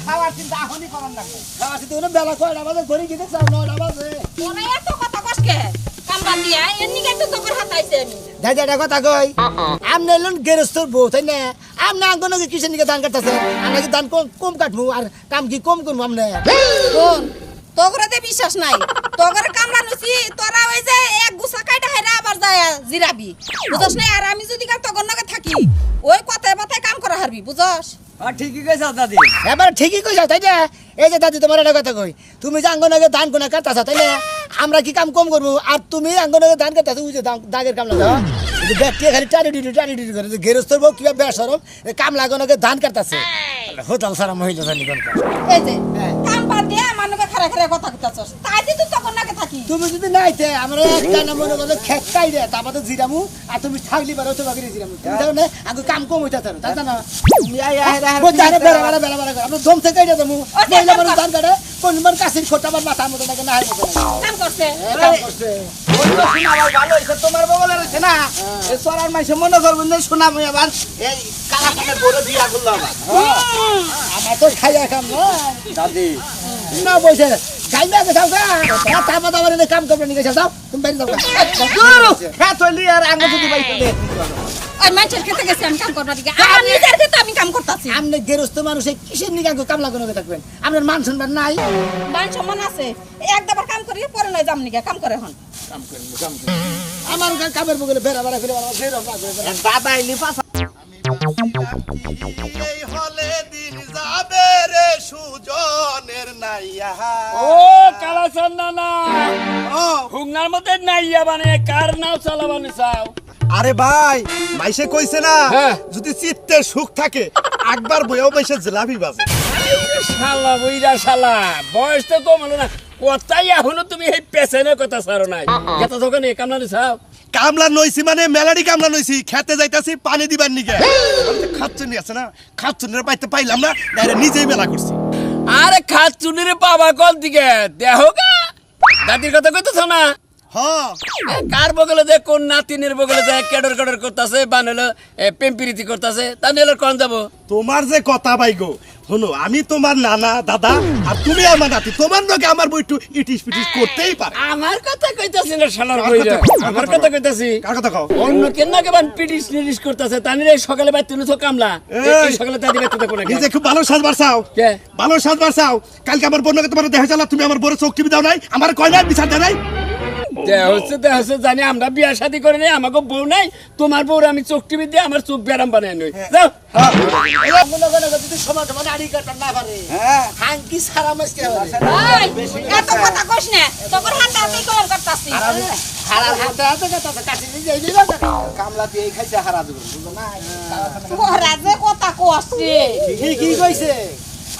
খাওয়ার চিন্তা এখনই করার লাগবে। খাওয়ার চিন্তা বেলা 6টা বাজে ঘড়ি গিয়ে 9টা বাজে। ওরা এত কথা কসকে কামবা দিয়া এমনি কেন তোর হাতাইছে আমি দাদা কথা কই আমনে লন গেরস্তর বউ তাই না আমনে আঙ্গন কি কিসের নিকে দান কাটতাছে আমরা কি দান কম কাটবো আর কাম কি কম করবো আমনে কোন তোগরাতে বিশ্বাস নাই তোগর কামলা নুছি তোরা ওই যে এক গুছা কাইটা হেরা আবার যায় জিরাবি বুঝছ না আর আমি যদি কাল তোগর নগে থাকি ওই কথায় কথায় কাম করা হারবি বুঝছ ঠিকই কইছ দাদি এবার ঠিকই কইছ তাই না এই যে দাদি তোমার একটা কথা কই তুমি যে আঙ্গনকে দান কোনা কাটতাছ তাই না আমরা কি কাম কম করবো আর তুমি আঙ্গনকে দান কাটতাছ ওই যে দাগের কাম লাগা এই ব্যক্তি খালি টানি ডিটি করে গেরস্তর বউ কিবা বেসরম কাম লাগানোকে দান কাটতাছে হোতাল সারা মহিলা জানি কোন এই যে কাম বাদ দিয়া মানুকে খারা খারা কথা কইতাছস তাই দি তুই তোগর নগে থাকি তুমি যদি নাইতে আমরা একটা না মনে করলে খেকাই দে তারপরে জিরামু আর তুমি থাকলি পারো তো বাকি জিরামু তুমি জানো না আগে কাম কম হইতা তার তাই না তুমি আইয়া হেরা বোঝারে বেলা আমরা দম থেকে কাইটা দেমু মহিলা মানুষ দান কাটে কোন মান কাশির খোটাবার মাথা মতো নাকি না হয় মতো কাম করছে কাম করছে ভালো হইছে তোমার বগলে রইছে না এই সরার মাইছে মনে করবেন না শোনাবো আবার এই কালা কানে বড় দিয়া করলো আবার আমার তো খাইয়া কাম না দাদি না বসে গাইবা কে যাও গা তারপর আবার এনে কাম করবে নিকে যাও তুমি বাইরে যাও হ্যাঁ তলি আর আঙ্গ যদি বাই করে ওই মানুষের খেতে গেছি আমি কাম করবার দিকে আমার নিজের খেতে আমি কাম করতাছি আমনে গেরস্ত মানুষে কিসের নিকে কাম লাগানো থাকবেন আপনার মান সম্মান নাই মান সম্মান আছে একবার কাম করি পরে নয় যাম নিকে কাম করে হন আমার কামের বগলে বেড়া বেড়া ফেলে আমার ফের দাদা ইলি পাশা এই হলে দিন যাবে রে সুজনের নাইয়া ও কালাসান নানা ও হুঙ্গার মধ্যে নাইয়া বানে কার নাও চালাবানি চাও আরে ভাই মাইসে কইছে না হ্যাঁ। যদি চিত্তে সুখ থাকে একবার বইও মাইসে জিলাপি বাজে শালা বইরা শালা বয়স তো কম হলো না কথাই এখনো তুমি এই পেছনের কথা ছাড়ো নাই এটা দোকানে কামলা চাও কামলা নইছি মানে মেলাডি কামলা নইছি খেতে যাইতাছি পানি দিবার নিকে খাচ্চুনি আছে না খাচ্চুনির পাইতে পাইলাম না ডাইরেক্ট নিজেই মেলা করছি আরে খাত চুনির বাবা কোন দিকে দেহ গা দাদির কথা কইতেছ না হ্যাঁ কার বগলে যে কোন নাতিনের বগলে যায় কেডর কেডর করতেছে বানালো পেম্পিরিতি করতেছে তা নিলে কোন যাবো তোমার যে কথা ভাই গো শোনো আমি তোমার নানা দাদা আর তুমি আমার নাতি তোমার নাকি আমার বইটু ইটিস পিটিস করতেই পারে আমার কথা কইতাছি না শালার বইরা আমার কথা কইতাছি কার কথা কও অন্য কেন না কেমন পিটিস নিরিস করতেছে তানিরে সকালে বাইতে নিছো কামলা এই সকালে দাদি বাইতে দেখো না নিজে খুব ভালো সাজবার চাও কে ভালো সাজবার চাও কালকে আমার বোনকে তোমার দেখা চালা তুমি আমার বড় চোখ টিভি দাও নাই আমার কয় নাই বিচার দেয় নাই দেহ হচ্ছে জানি আমরা বিয়া শাদি করে নাই আমাকে বউ নাই তোমার বউর আমি চোখ টিভি দিয়ে আমার চোখ ব্যারাম বানাই নই যাও যদি সময় তোমার আড়ি কাটার না পারে হ্যাঁ হাঙ্কি সারা মাসকে ওই এত কথা কইস না তোর হাতে হাতে কল করতাছি হারার হাতে হাতে কাটা কাটি দিয়ে যাই দিবা কামলা দিয়ে খাইছে হারা দেব বুঝো না ওরা যে কথা কইছে কি কইছে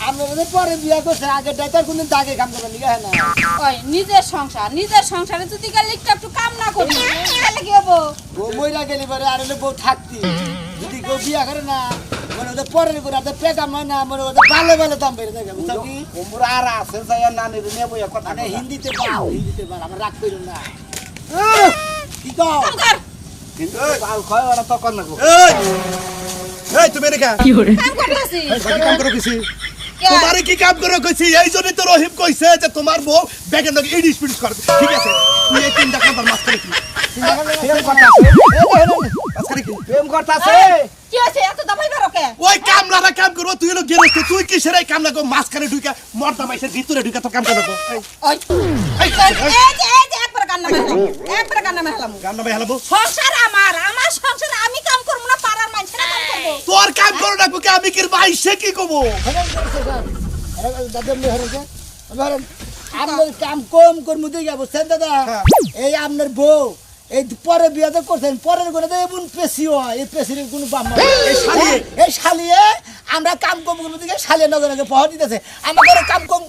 আমরা পরে বিয়া করছে আগে ডাইতার কোন দাগে কাম করবে নিগা না ওই নিজের সংসারে যদি গেলে একটু কাম না করি তাহলে কি হবো বউ মইরা গেলি পরে আর হলে বউ থাকতি যদি কেউ বিয়া করে না মনে ওদের পরের করে আর পেকাম হয় না মনে ওদের ভালো ভালো দাম বেড়ে থাকে বুঝছো কি ওমরা আর আছে যাইয়া নানির নেবো কথা মানে হিন্দিতে বল আমরা রাগ করি না কি কও কাম কর কিন্তু বাল খয় ওরা তো কর না গো এই তুমি রেখা কাম করতাছি কাম করো কিছি তোমারে কি কাম করো কইছি এই জন্য তো রহিম কইছে যে তোমার বউ ব্যাগের লগে ইডিস পিডিস করে ঠিক আছে তুই এই তিনটা কাম মাছ করে কি প্রেম করতাছে কি হইছে এত দাবাই বারো কে ওই কামলারা কাম করবো তুই হলো গেরস্ত তুই কিসের এই কামলা গো মাঝখানে ঢুকা মর্দা মাইসের ভিতরে ঢুকা তো কাম করবো ওই এই যে একবার কান্না মেহলাম কামলা ভাই হালাবো সংসার আমার সংসার আমি কাম করব না পাড়ার মানুষরা কাম করব তোর কাম করো না বুকে আমি কি বাইশে কি কবো দাদা আপনার কাম কম করবো দেখে বুঝছেন দাদা এই আপনার বউ এই পরে বিয়া তো করছেন পরের করে এমন পেশি হয় এই পেশির কোনো বাম এই শালিয়ে আমরা কাম কম করবো দেখে শালিয়ে নগর আগে পাওয়া দিতেছে আমাদের কাম কম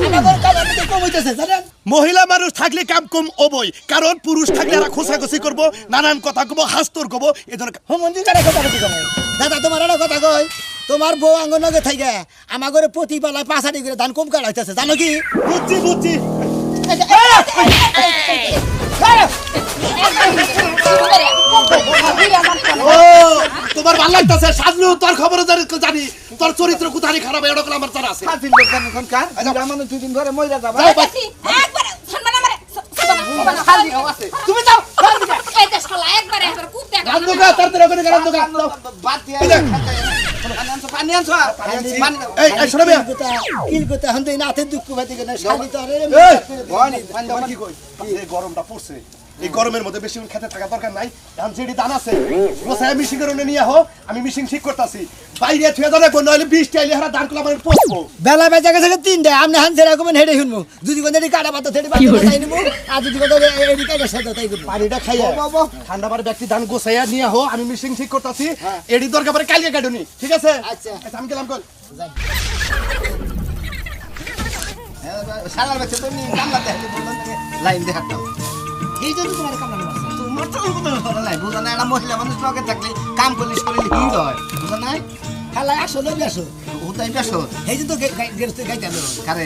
আমাদের কাম আমাদের কম হইতেছে জানেন মহিলা মানুষ থাকলে কাম কম অবই কারণ পুরুষ থাকলে এরা খোসাখুসি করবো নানান কথা কব হাস্তর কব এই ধরনের মন্দির কারে কথা বলতে কয় দাদা তোমার একটা কথা কই তোমার বউ আঙ্গনগে থাকে আমার ঘরে প্রতিবেলায় 5 আটি করে ধান কম কাটাইতেছে জানো কি বুঝছি ও তোমার ভালো লাগতেছে সাজলু তোর খবর জানি তোর চরিত্র কোথায় খারাপ এটা করে আমার জানা আছে ফাজিল দোকান এখনকার মানে 2 দিন ঘরে মইরা যাবা যাও, বাস। একবারে সম্মান আমারে খালি আছে তুমি যাও এই যে শালা একবারে খুব দেখ গান দোকা তাড়াতাড়ি ওখানে গান দোকা বাদ দিয়া পানি আনছো পানি এই শোনো মিয়া কিল করতে হন দেই নাতে দুঃখ ভাতে কেন শালি তো আরে এই ভয় নেই পানি দাও কি কই এই গরমটা পড়ছে এই গরমের মধ্যে বেশি খেতে থাকা দরকার নাই এখন যেটি দান আছে গোসায় মিশিং করে নিয়ে আহো আমি মিশিং ঠিক করতেছি বাইরে থুয়ে দাঁড়াবো নইলে বৃষ্টি আইলে হারা দান করলে আমার পচবো বেলা বেজা গেছে 3টা আমনে হানছে রাখবেন হেডে শুনমু যদি কোন দিকে কাটা পাতা থেড়ে পাতা তাই নিমু আর যদি কোন এডি কাটা সাথে তাই করব পানিটা খাইয়া ঠান্ডা বার ব্যক্তি ধান গোসাইয়া নিয়ে আহো আমি মিশিং ঠিক করতেছি এডি দরকার পরে কালকে কাটুনি ঠিক আছে আচ্ছা। আমি গেলাম কল শালার বাচ্চা তুমি কামলা দেখলি বললাম লাইন দেখাতাম এই জন্য তোমার কামড়ানো মারছে তোমার তো কোনো কথা নাই বুঝা নাই একটা মহিলা মানুষ লগে থাকলে কাম করলে শরীর হিট হয় বুঝা নাই খালা আসো লবি আসো ওটাই বেশ এই জন্য গাইতে কারে